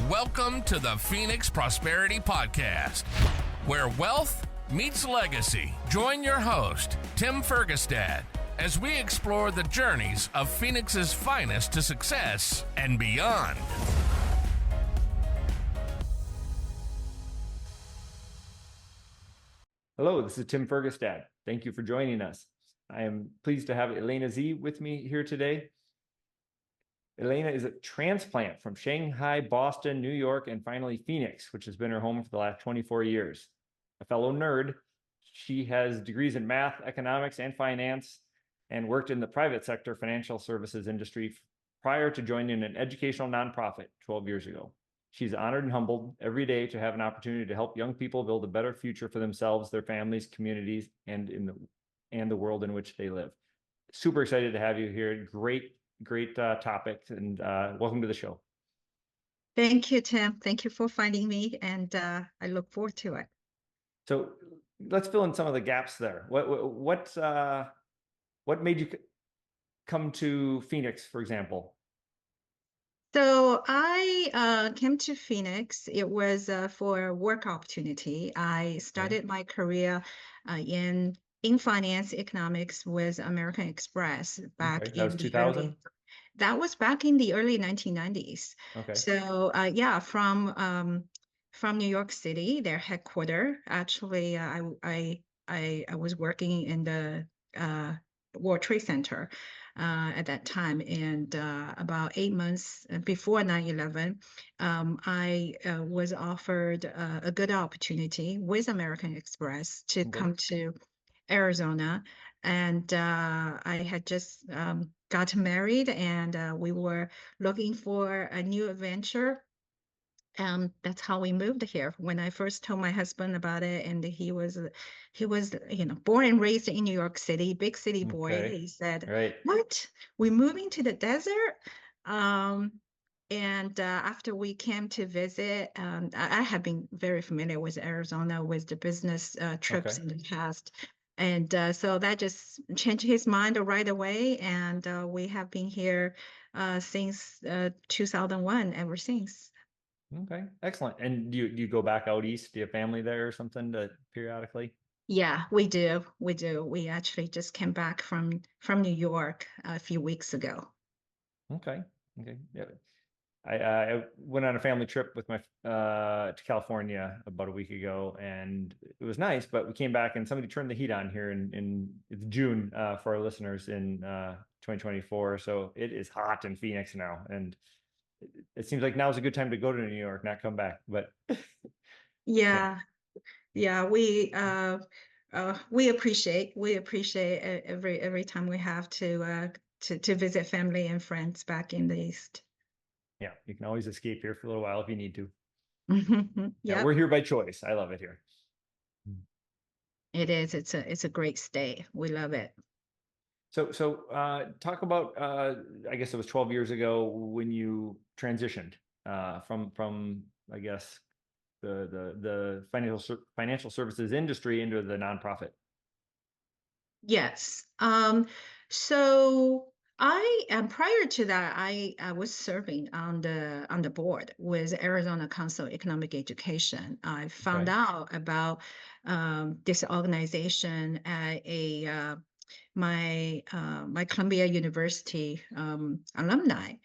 Welcome to the Phoenix Prosperity Podcast, where wealth meets legacy. Join your host, Tim Fergestad, as we explore the journeys of Phoenix's finest to success and beyond. Hello, this is Tim Fergestad. Thank you for joining us. I am pleased to have Elena Zee with me here today. Elena is a transplant from Shanghai, Boston, New York, and finally Phoenix, which has been her home for the last 24 years. A fellow nerd, she has degrees in math, economics, and finance, and worked in the private sector financial services industry prior to joining an educational nonprofit 12 years ago. She's honored and humbled every day to have an opportunity to help young people build a better future for themselves, their families, communities, and the world in which they live. Super excited to have you here. Great topic, and welcome to the show. Thank you, Tim. Thank you for finding me, and I look forward to it. So let's fill in some of the gaps there. What made you come to Phoenix, for example? So I came to Phoenix. It was for a work opportunity. I started my career in finance economics with American Express back in that was 2000. That was back in the early 1990s. Okay. So from New York City, their headquarters. Actually, I was working in the World Trade Center at that time, and about 8 months before 9/11, I was offered a good opportunity with American Express to come to Arizona, and I had just got married, and we were looking for a new adventure. That's how we moved here. When I first told my husband about it, and he was, born and raised in New York City, big city boy. Okay. He said, Right. "What? We're moving to the desert?" And after we came to visit, I have been very familiar with Arizona with the business trips in the past. And so that just changed his mind right away. And we have been here since 2001, ever since. Okay, excellent. And do you go back out east? Do you have family there or something periodically? Yeah, we do. We do. We actually just came back from New York a few weeks ago. Okay. Yeah. I went on a family trip with my to California about a week ago, and it was nice, but we came back and somebody turned the heat on here in it's June for our listeners in 2024. So it is hot in Phoenix now, and it seems like now is a good time to go to New York, not come back. But yeah, we appreciate every time we have to visit family and friends back in the East. Yeah, you can always escape here for a little while if you need to. Yeah, we're here by choice. I love it here. It is. It's a great state. We love it. So talk about I guess it was 12 years ago when you transitioned from I guess the financial services industry into the nonprofit. Yes. So I am prior to that, I was serving on the board with Arizona Council of Economic Education. I found out about this organization at my Columbia University alumni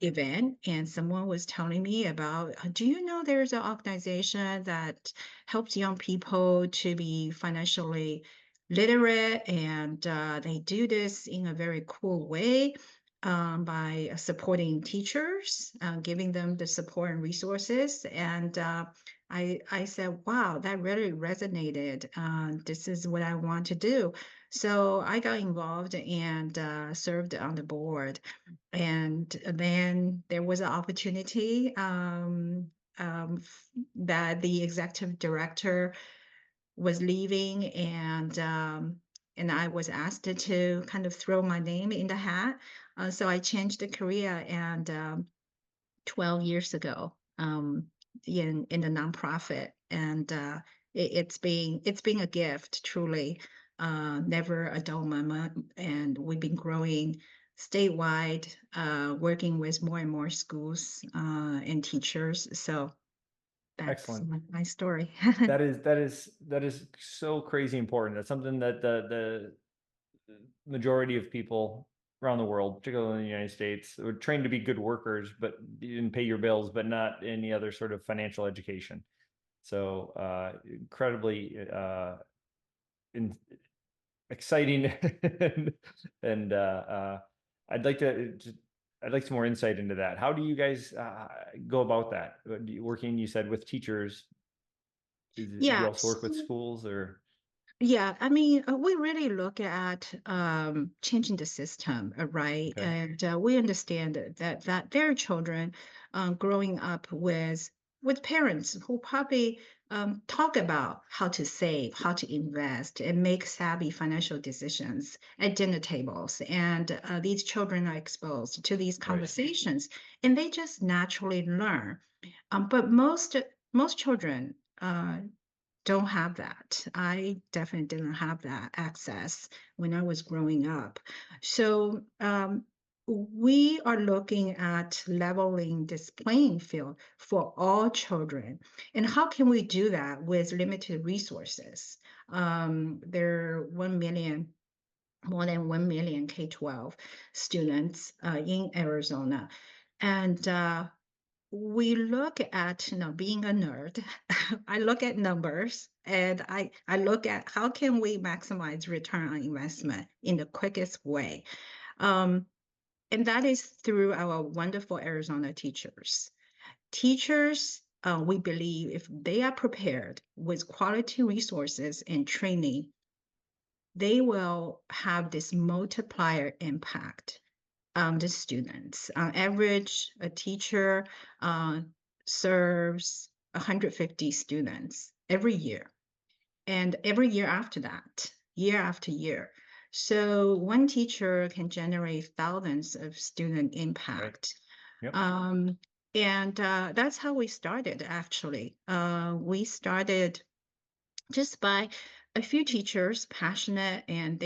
event, and someone was telling me about, do you know there's an organization that helps young people to be financially literate, and they do this in a very cool way by supporting teachers, giving them the support and resources. And I said, wow, that really resonated. This is what I want to do. So I got involved and served on the board. And then there was an opportunity that the executive director was leaving, and I was asked to kind of throw my name in the hat. So I changed the career, and 12 years ago in the nonprofit, and it's been a gift, truly. Never a dull moment, and we've been growing statewide, working with more and more schools and teachers. So that's Excellent. my story. That is so crazy important. That's something that the majority of people around the world, particularly in the United States, are trained to be good workers, but you didn't pay your bills, but not any other sort of financial education. So incredibly exciting, and I'd like some more insight into that. How do you guys go about that? Working, you said, with teachers. Do you Yeah. also work with schools, or? Yeah, I mean, we really look at changing the system, right? Okay. And we understand that there are children growing up with parents who probably talk about how to save, how to invest, and make savvy financial decisions at dinner tables. And these children are exposed to these Right. conversations, and they just naturally learn. But most children don't have that. I definitely didn't have that access when I was growing up. So we are looking at leveling this playing field for all children. And how can we do that with limited resources? There are 1 million, more than 1 million K-12 students in Arizona. And we look at, being a nerd. I look at numbers, and I look at how can we maximize return on investment in the quickest way. Um, and that is through our wonderful Arizona teachers. Teachers, we believe if they are prepared with quality resources and training, they will have this multiplier impact the students. On average, a teacher serves 150 students every year, and every year after that, year after year. So one teacher can generate thousands of student impact. Yep. And that's how we started, actually. We started just by a few teachers passionate, and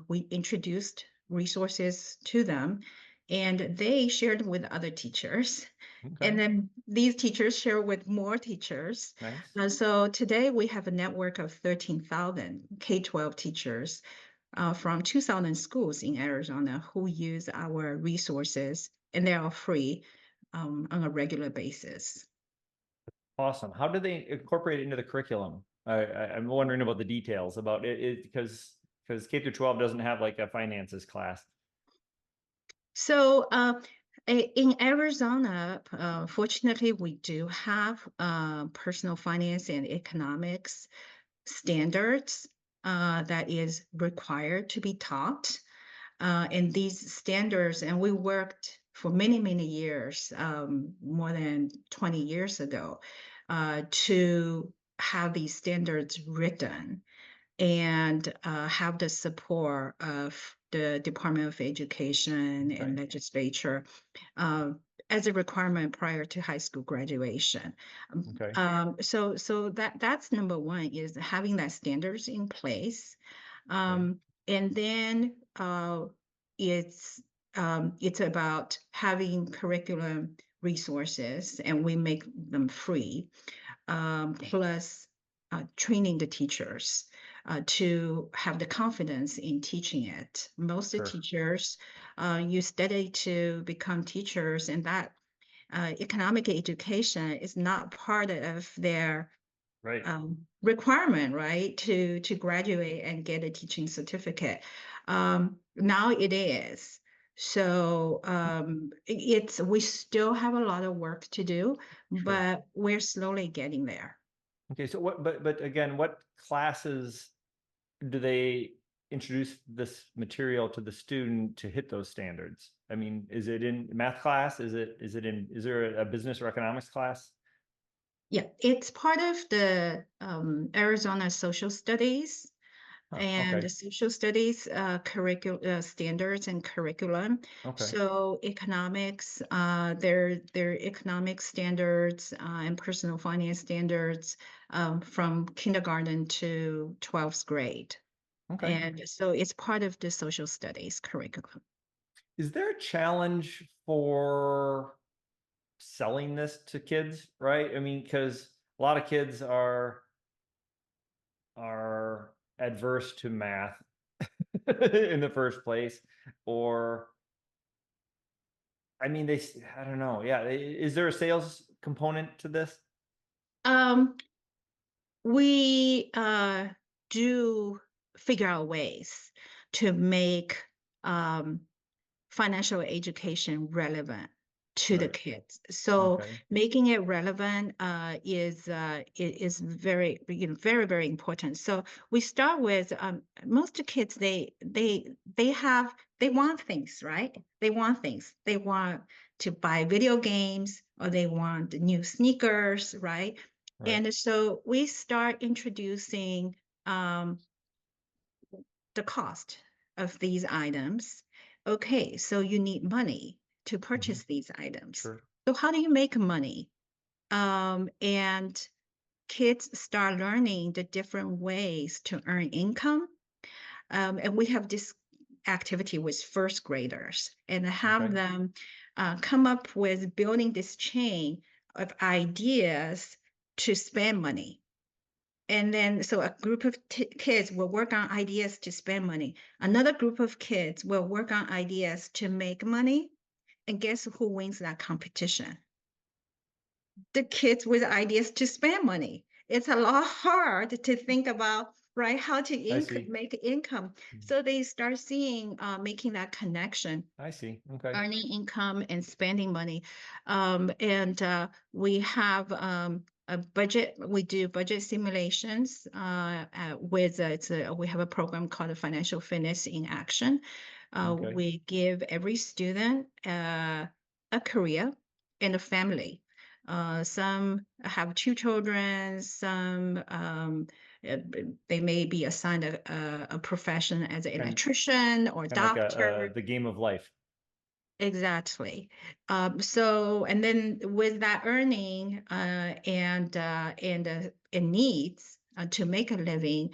we introduced resources to them, and they shared with other teachers, Okay. and then these teachers share with more teachers. Nice. So today we have a network of 13,000 K-12 teachers from 2,000 schools in Arizona who use our resources, and they are free on a regular basis. Awesome. How do they incorporate it into the curriculum? I'm wondering about the details about it, because K through 12 doesn't have like a finances class. So in Arizona, fortunately, we do have personal finance and economics standards that is required to be taught. And these standards, and we worked for many, many years, more than 20 years ago, to have these standards written and have the support of the Department of Education and legislature as a requirement prior to high school graduation. Okay. So that's number one, is having that standards in place. And then it's about having curriculum resources, and we make them free, plus training the teachers to have the confidence in teaching it. Most Sure. teachers you study to become teachers, and that economic education is not part of their Right. requirement, right, to graduate and get a teaching certificate. Now it is. So we still have a lot of work to do, Sure. but we're slowly getting there. Okay. So but again, what classes do they introduce this material to the student to hit those standards? I mean, is it in math class? Is there a business or economics class? Yeah, it's part of the Arizona Social Studies and the social studies standards and curriculum. Okay. So economics, their economic standards and personal finance standards from kindergarten to 12th grade. Okay. And so it's part of the social studies curriculum. Is there a challenge for selling this to kids, right? I mean, because a lot of kids are adverse to math in the first place, or I mean, I don't know. Yeah, is there a sales component to this? Um, we do figure out ways to make um, financial education relevant to the Right. kids. So Okay. making it relevant is very, very, very important. So we start with most kids, they want things, right? They want things. They want to buy video games, or they want new sneakers, right? Right. And so we start introducing um, the cost of these items. Okay, so you need money to purchase these items. Sure. So how do you make money? And kids start learning the different ways to earn income. And we have this activity with first graders and have Okay. them come up with building this chain of ideas to spend money. And then, so a group of kids will work on ideas to spend money. Another group of kids will work on ideas to make money. And guess who wins that competition? The kids with ideas to spend money. It's a lot hard to think about, right, how to make income. So they start seeing, making that connection. I see. Okay. Earning income and spending money. And we have a budget, we do budget simulations with, we have a program called the Financial Fitness in Action. Okay. We give every student a career and a family. Some have two children, some they may be assigned a profession as an electrician or Kind of like doctor. the game of life. Exactly. So, and then with that earning and needs to make a living,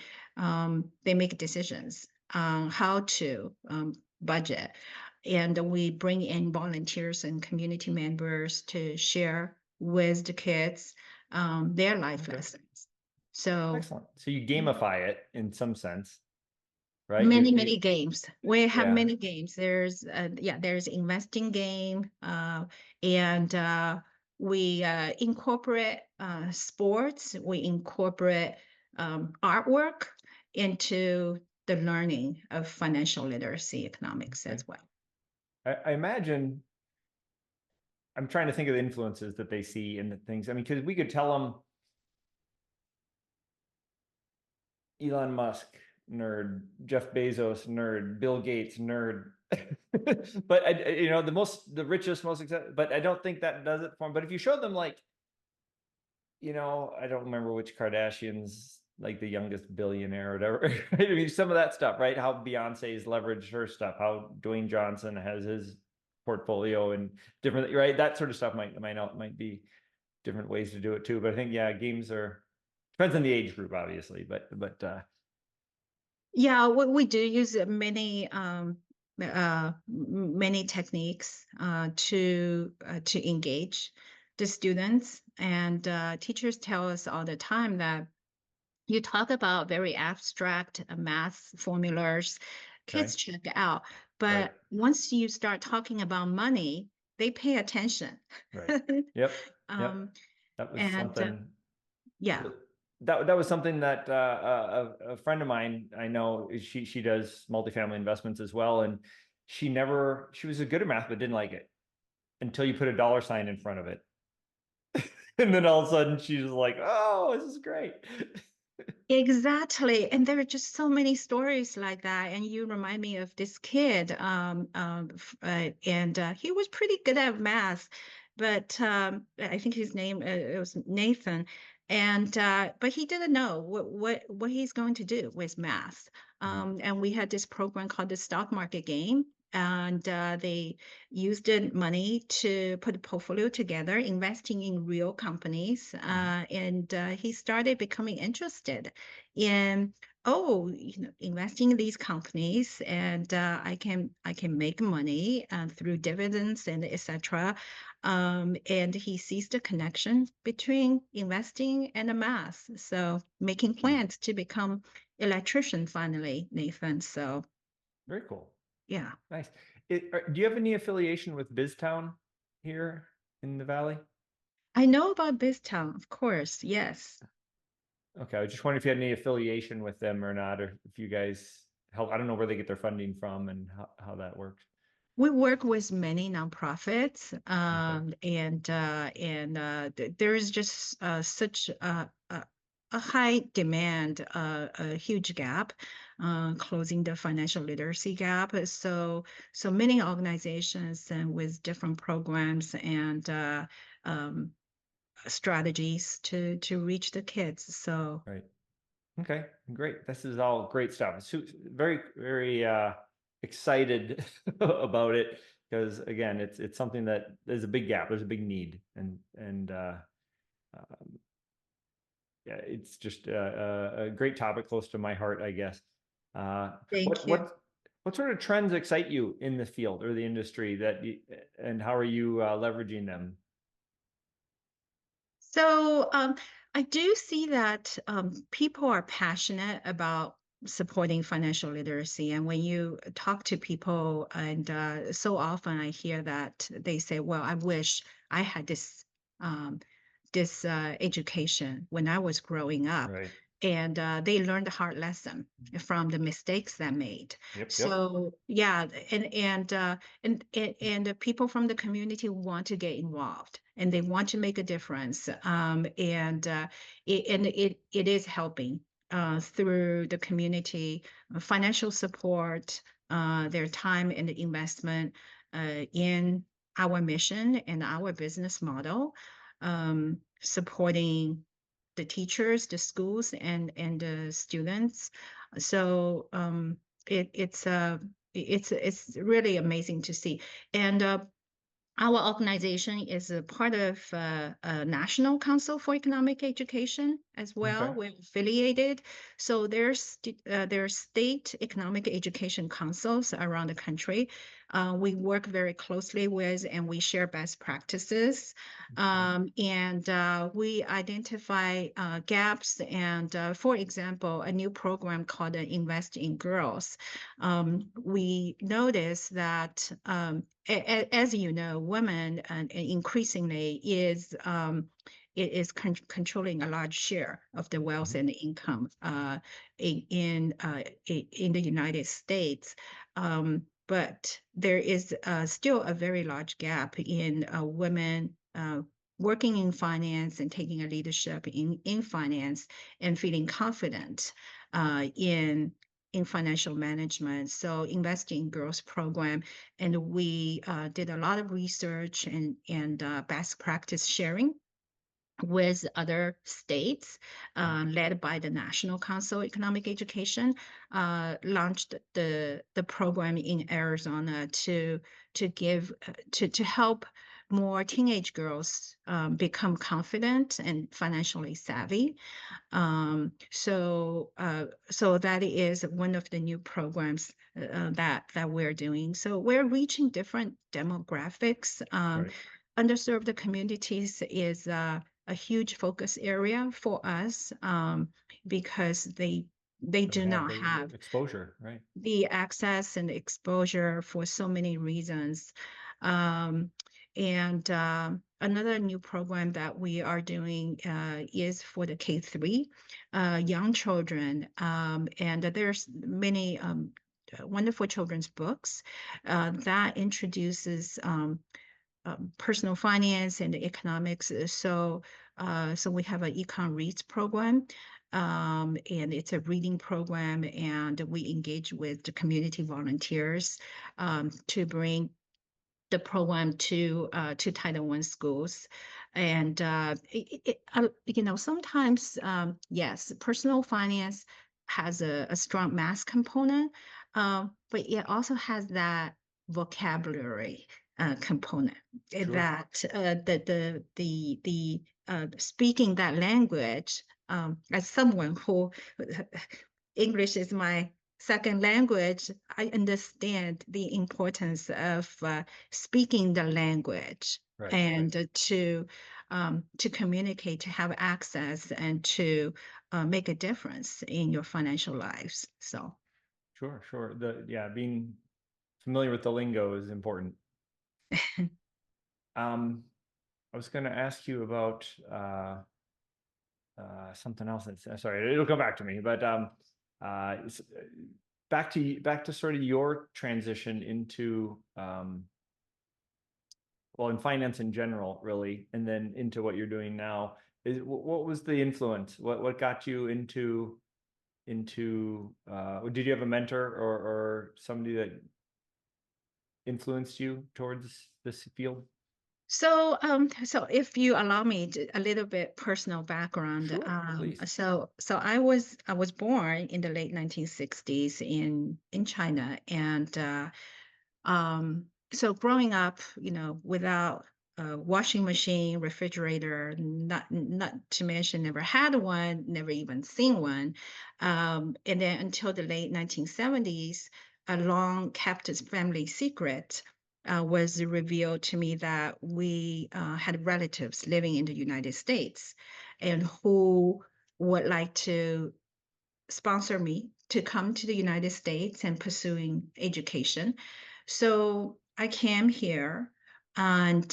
they make decisions on how to budget. And we bring in volunteers and community members to share with the kids their life lessons. So Excellent. So you gamify it in some sense, right? many games. We have Yeah. many games. There's there's investing game, and we incorporate sports. We incorporate artwork into the learning of financial literacy economics as well. I imagine, I'm trying to think of the influences that they see in the things. I mean, because we could tell them Elon Musk, nerd, Jeff Bezos, nerd, Bill Gates, nerd. But the richest, most successful, but I don't think that does it for them. But if you show them, like, I don't remember which Kardashians, like the youngest billionaire or whatever. I mean, some of that stuff, right? How Beyonce's leveraged her stuff, how Dwayne Johnson has his portfolio and different, right? That sort of stuff might be different ways to do it too. But I think, yeah, games depends on the age group, obviously, but yeah, we do use many techniques to engage the students, and teachers tell us all the time that you talk about very abstract math formulas, kids check out, but once you start talking about money, they pay attention. Right. Yep. That was something. Yeah. That was something that a friend of mine I know, she does multifamily investments as well, and she was good at math but didn't like it until you put a dollar sign in front of it, and then all of a sudden she's like, "Oh, this is great." Exactly. And there are just so many stories like that. And you remind me of this kid, and he was pretty good at math, but I think his name it was Nathan. And but he didn't know what he's going to do with math. And we had this program called the stock market game. And they used the money to put a portfolio together, investing in real companies. And he started becoming interested in oh, investing in these companies, and I can make money through dividends and etc. And he sees the connection between investing and the math. So making plans to become electrician finally, Nathan. So Very cool. yeah. Nice. Do you have any affiliation with BizTown here in the Valley? I know about BizTown, of course. Yes. Okay, I was just wondering if you had any affiliation with them or not, or if you guys help. I don't know where they get their funding from and how that works. We work with many nonprofits, there is just such a high demand, a huge gap, closing the financial literacy gap. So many organizations and with different programs and strategies to reach the kids. So Right. Okay, great. This is all great stuff. Very, very excited about it because again, it's something that there's a big gap, there's a big need, and yeah, it's just a great topic close to my heart, I guess. thank you. What sort of trends excite you in the field or the industry and how are you leveraging them? So I do see that people are passionate about supporting financial literacy. And when you talk to people, and so often I hear that they say, well, I wish I had um, this education when I was growing up. Right. And they learned a hard lesson from the mistakes they made. Yep. So yeah, and the people from the community want to get involved and they want to make a difference. It is helping through the community financial support, their time and investment in our mission and our business model, supporting the teachers, the schools, and the students. So it's really amazing to see. And our organization is a part of a National Council for Economic Education as well. Okay. We're affiliated. So there's state economic education councils around the country. We work very closely with and we share best practices. We identify gaps. And for example, a new program called Invest in Girls. We notice that as you know, women increasingly is controlling a large share of the wealth and income in the United States. But there is still a very large gap in women working in finance and taking a leadership in finance and feeling confident in financial management. So Investing in Girls program, and we did a lot of research and best practice sharing with other states, led by the National Council Economic Education, launched the program in Arizona to help more teenage girls become confident and financially savvy. So that is one of the new programs that we're doing. So we're reaching different demographics. Right. Underserved communities is a huge focus area for us because they do not have exposure, right? the access and exposure for so many reasons. Um, Another new program that we are doing is for the K-3 young children. And there's many wonderful children's books that introduces personal finance and economics. So we have an Econ Reads program, and it's a reading program, and we engage with the community volunteers to bring the program to Title I schools. And sometimes yes, personal finance has a strong math component, but it also has that vocabulary component. Sure. That the speaking that language, as someone who English is my second language, I understand the importance of speaking the language Right. and to communicate, to have access, and to make a difference in your financial lives. So, Sure, sure. Being familiar with the lingo is important. I was going to ask you about something else. Sorry, it'll come back to me. But back to sort of your transition into in finance in general, really, and then into what you're doing now. What was the influence? What got you into did you have a mentor or somebody that influenced you towards this field? so if you allow me a little bit personal background, Sure, please. so I was born in the late 1960s in China, and so growing up, without a washing machine, refrigerator, not to mention never had one, never even seen one. And then until the late 1970s, a long kept family secret was revealed to me that we had relatives living in the United States and who would like to sponsor me to come to the United States and pursuing education. So I came here and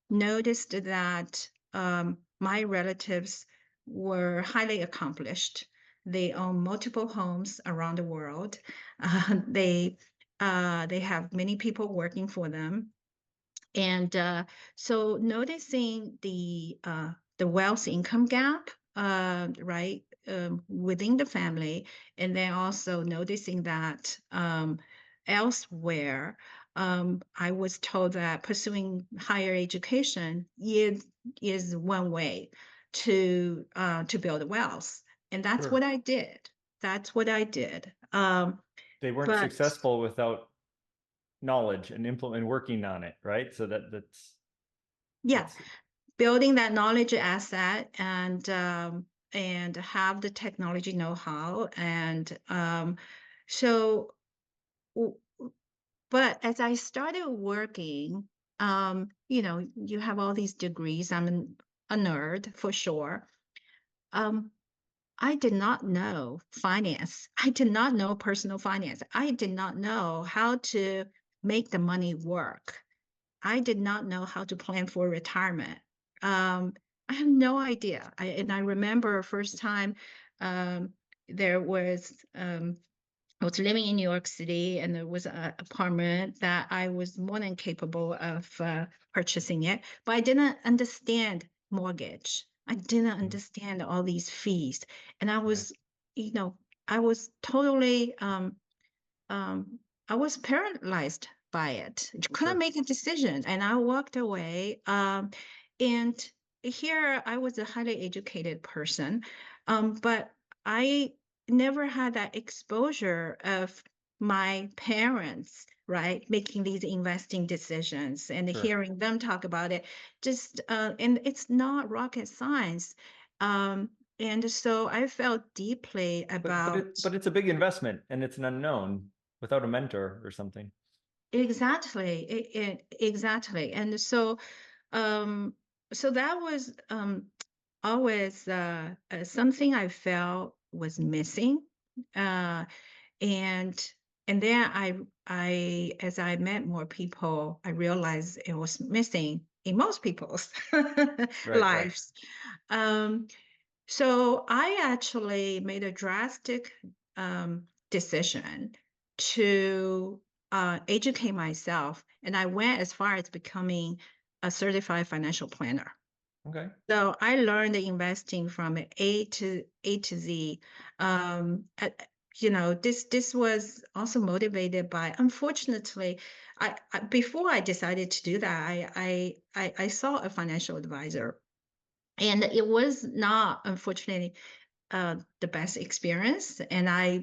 noticed that my relatives were highly accomplished. They own multiple homes around the world. They have many people working for them, and so noticing the wealth income gap, right, within the family, and then also noticing that elsewhere, I was told that pursuing higher education is one way to build wealth, and that's Sure. what I did. That's what I did. They weren't But successful without knowledge and working on it, right? So yeah, that's building that knowledge asset and have the technology know-how and so but as I started working, you have all these degrees. I'm a nerd for sure. um I did not know finance. I did not know personal finance. I did not know how to make the money work. I did not know how to plan for retirement. I have no idea. And I remember first time um, there was I was living in New York City, and there was an apartment that I was more than capable of purchasing it, but I didn't understand mortgage. I didn't understand all these fees, and I right. was, I was totally um, I was paralyzed by it. Couldn't Sure. make a decision, and I walked away. And here I was a highly educated person, but I never had that exposure of my parents, right, making these investing decisions and Sure. hearing them talk about it. Just and it's not rocket science. Um, and so I felt deeply about. But it's a big investment and it's an unknown without a mentor or something. Exactly, exactly. And um, so that was always something I felt was missing. Uh, and then as I met more people, I realized it was missing in most people's Right, right. lives. Um, so I actually made a drastic decision to educate myself, and I went as far as becoming a certified financial planner. Okay. So I learned investing from A to Z. Um, uh, this was also motivated by. Unfortunately, before I decided to do that, I saw a financial advisor, and it was not, unfortunately, the best experience. And I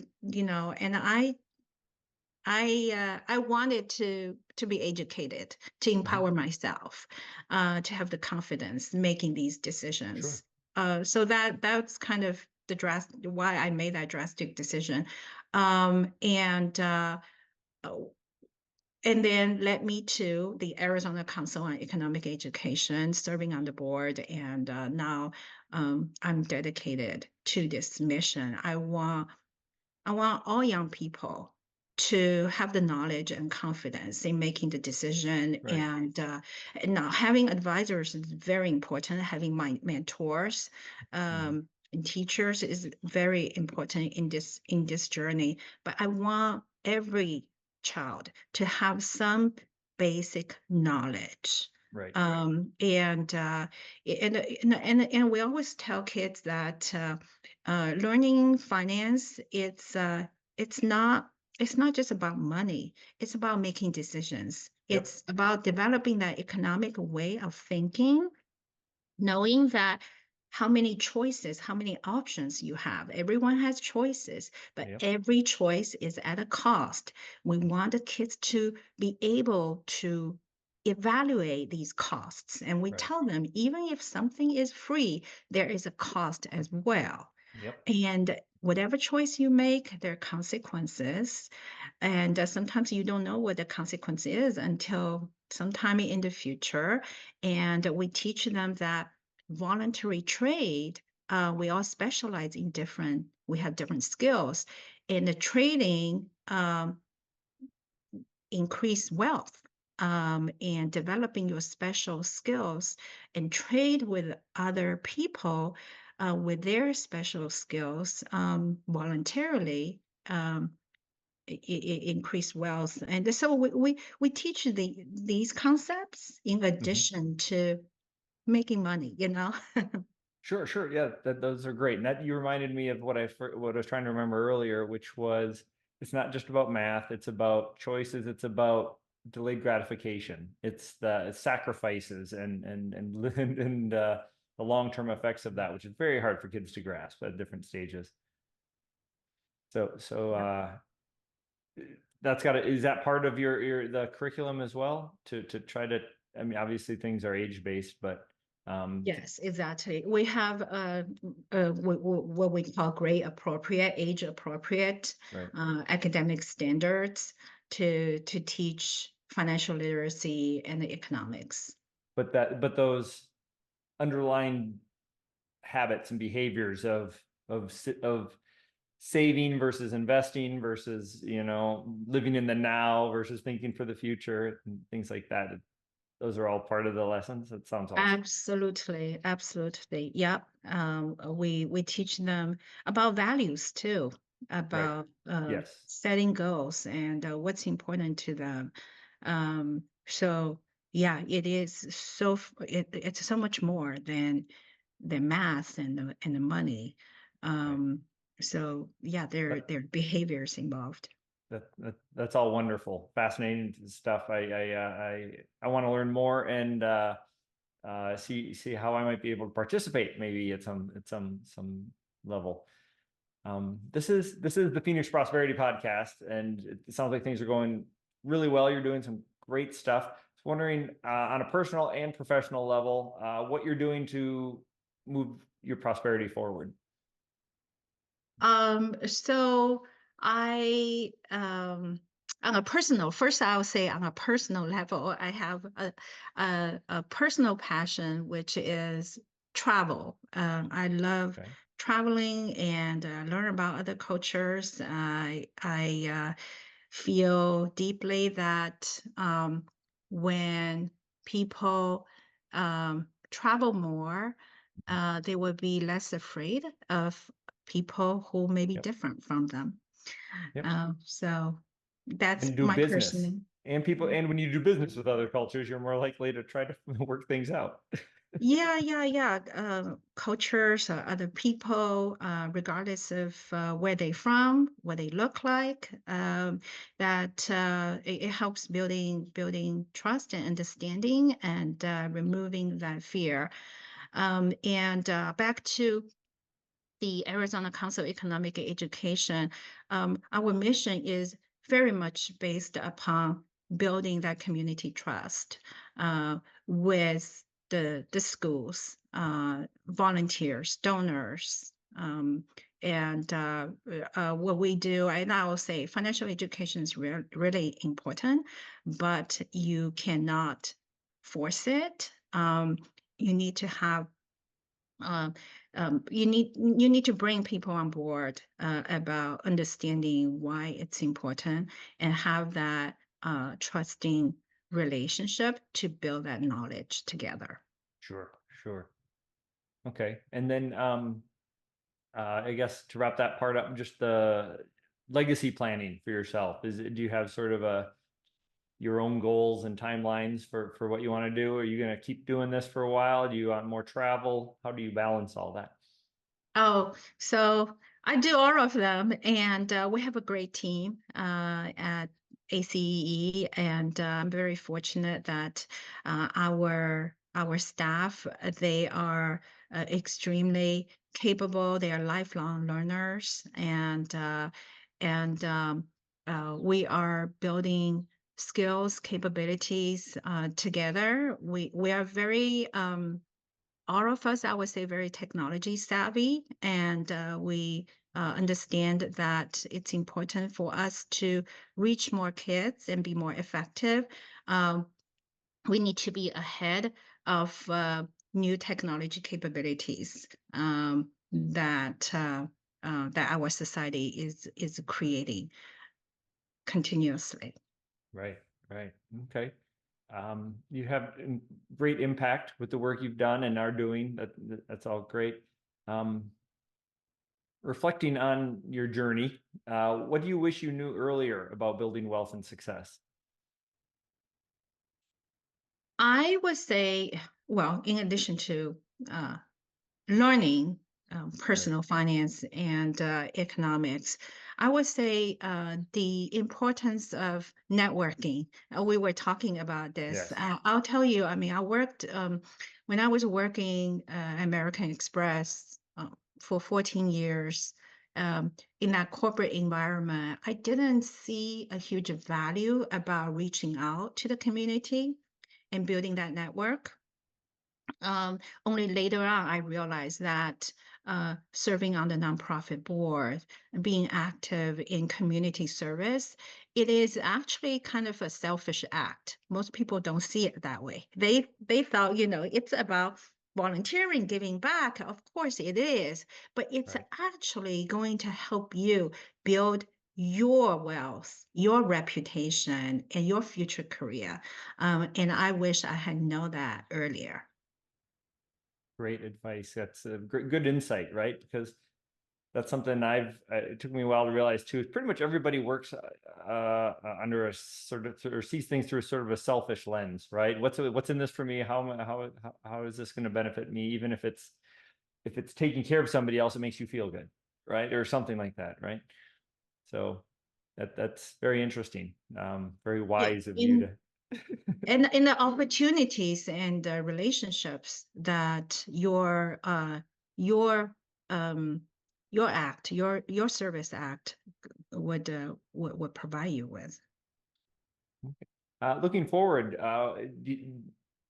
wanted to be educated, to empower myself, to have the confidence making these Sure. decisions. So that's kind of why I made that drastic decision. And then led me to the Arizona Council on Economic Education, serving on the board. And now I'm dedicated to this mission. I want all young people to have the knowledge and confidence in making the decision. Right. And now having advisors is very important. Having my mentors and teachers is very important in this journey. But I want every child to have some basic knowledge. Right. And we always tell kids that learning finance, it's not just about money. It's about making decisions. Yep. It's about developing that economic way of thinking, knowing that how many choices, how many options you have. Everyone has choices, but Yep. every choice is at a cost. We want the kids to be able to evaluate these costs. And we Right. tell them, even if something is free, there is a cost as well. Yep. And whatever choice you make, there are consequences. And sometimes you don't know what the consequence is until sometime in the future. And we teach them that voluntary trade, we all specialize in we have different skills. And the trading increase wealth. And developing your special skills and trade with other people with their special skills voluntarily, increase wealth. And so we teach these concepts in addition to making money, Sure. Yeah, those are great. And that you reminded me of what I was trying to remember earlier, which was it's not just about math. It's about choices. It's about delayed gratification. It's the sacrifices and the long-term effects of that, which is very hard for kids to grasp at different stages. So that's is that part of the curriculum as well to try to, I mean, obviously things are age-based, but yes, exactly. We have what we call grade appropriate, age appropriate right. Academic standards to teach financial literacy and economics. But those underlying habits and behaviors of saving versus investing versus living in the now versus thinking for the future and things like that, those are all part of the lessons. That sounds awesome. Absolutely. Yep. We teach them about values too, about Yes. setting goals and what's important to them. So yeah, it's so much more than math and the money. So yeah, there are behaviors involved. That's all wonderful, fascinating stuff. I want to learn more and see how I might be able to participate maybe at some level. This is the Phoenix Prosperity Podcast, and it sounds like things are going really well. You're doing some great stuff. I was wondering on a personal and professional level, what you're doing to move your prosperity forward. So I on a personal, first I would say on a personal level, I have a personal passion, which is travel. I love traveling and learn about other cultures. I feel deeply that when people travel more, they will be less afraid of people who may be different from them. So that's do my business. personal. And when you do business with other cultures, you're more likely to try to work things out. Yeah. Cultures, other people, regardless of where they're from, what they look like, that it helps building trust and understanding and removing that fear. And back to the Arizona Council of Economic Education, our mission is very much based upon building that community trust with the schools, volunteers, donors, What we do, and I will say financial education is really important, but you cannot force it. You need to have you need to bring people on board about understanding why it's important and have that trusting relationship to build that knowledge together. Sure, sure. Okay. And then I guess to wrap that part up, just the legacy planning for yourself. Do you have sort of your own goals and timelines for what you want to do? Are you going to keep doing this for a while? Do you want more travel? How do you balance all that? Oh, so I do all of them, and we have a great team at ACEE, and I'm very fortunate that our staff, they are extremely capable. They are lifelong learners, and we are building skills, capabilities together. We are very all of us, I would say, very technology savvy, and we understand that it's important for us to reach more kids and be more effective. We need to be ahead of new technology capabilities that our society is creating continuously. Right, right. Okay. You have great impact with the work you've done and are doing. That's all great. Reflecting on your journey, what do you wish you knew earlier about building wealth and success? I would say, well, in addition to learning personal finance and economics, I would say the importance of networking. We were talking about this. Yes. I'll tell you, I mean, I worked when I was working American Express for 14 years. In that corporate environment, I didn't see a huge value about reaching out to the community and building that network. Only later on, I realized that serving on the nonprofit board and being active in community service, it is actually kind of a selfish act. Most people don't see it that way. They thought, it's about volunteering, giving back. Of course it is, but it's Right. actually going to help you build your wealth, your reputation, and your future career. And I wish I had known that earlier. Great advice. That's a good insight, right? Because that's something it took me a while to realize too. Pretty much everybody works under a sort of, or sees things through sort of a selfish lens, right? What's in this for me? How is this going to benefit me? Even if it's taking care of somebody else, it makes you feel good, right? Or something like that, right? So that's very interesting. Very Yeah, wise of you to. and in the opportunities and relationships that your um your service act would provide you with. Looking forward,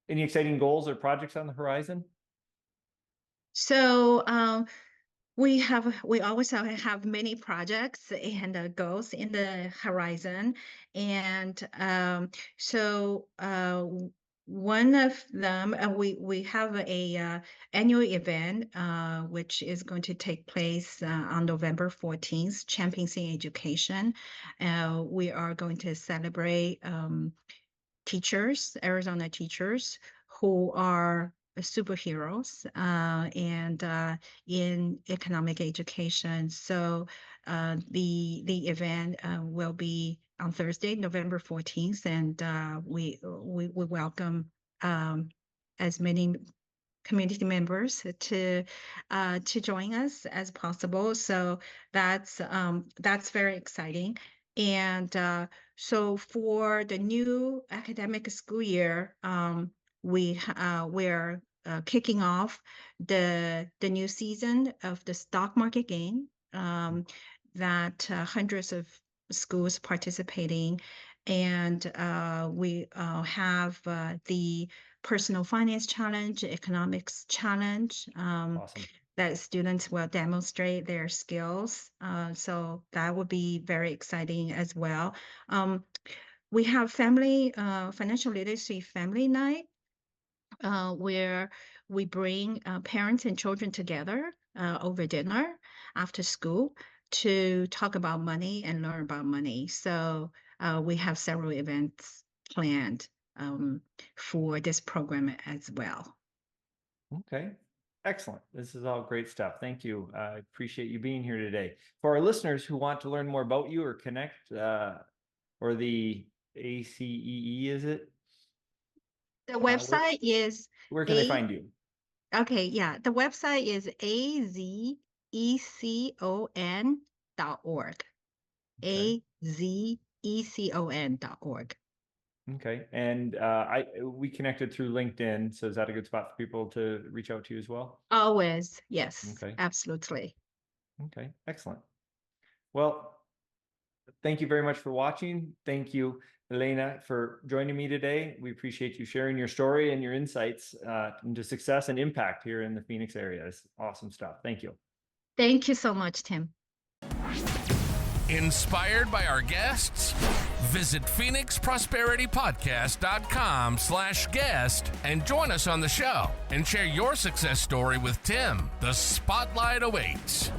any exciting goals or projects on the horizon? So we always have many projects and goals in the horizon, and one of them, we have a annual event which is going to take place on November 14th, Champions in Education. We are going to celebrate teachers, Arizona teachers who are superheroes and in economic education. So the event will be on Thursday, November 14th, and we welcome as many community members to join us as possible. So that's very exciting. And so for the new academic school year, we're kicking off the new season of the stock market game that hundreds of schools participating, and we have the personal finance challenge, economics challenge. Awesome. that students will demonstrate their skills. So that would be very exciting as well. We have financial literacy family night, where we bring parents and children together over dinner after school to talk about money and learn about money. So we have several events planned for this program as well. Okay, excellent. This is all great stuff. Thank you. I appreciate you being here today. For our listeners who want to learn more about you or connect, or the ACEE, is it? The website is Where can they find you? Okay, yeah. The website is azecon.org. Okay. azecon.org. Okay. And we connected through LinkedIn. So is that a good spot for people to reach out to you as well? Always, yes, Okay. absolutely. Okay, excellent. Well, thank you very much for watching. Thank you, Elena, for joining me today. We appreciate you sharing your story and your insights into success and impact here in the Phoenix area. It's awesome stuff. Thank you. Thank you so much, Tim. Inspired by our guests? Visit phoenixprosperitypodcast.com/guest and join us on the show and share your success story with Tim. The spotlight awaits.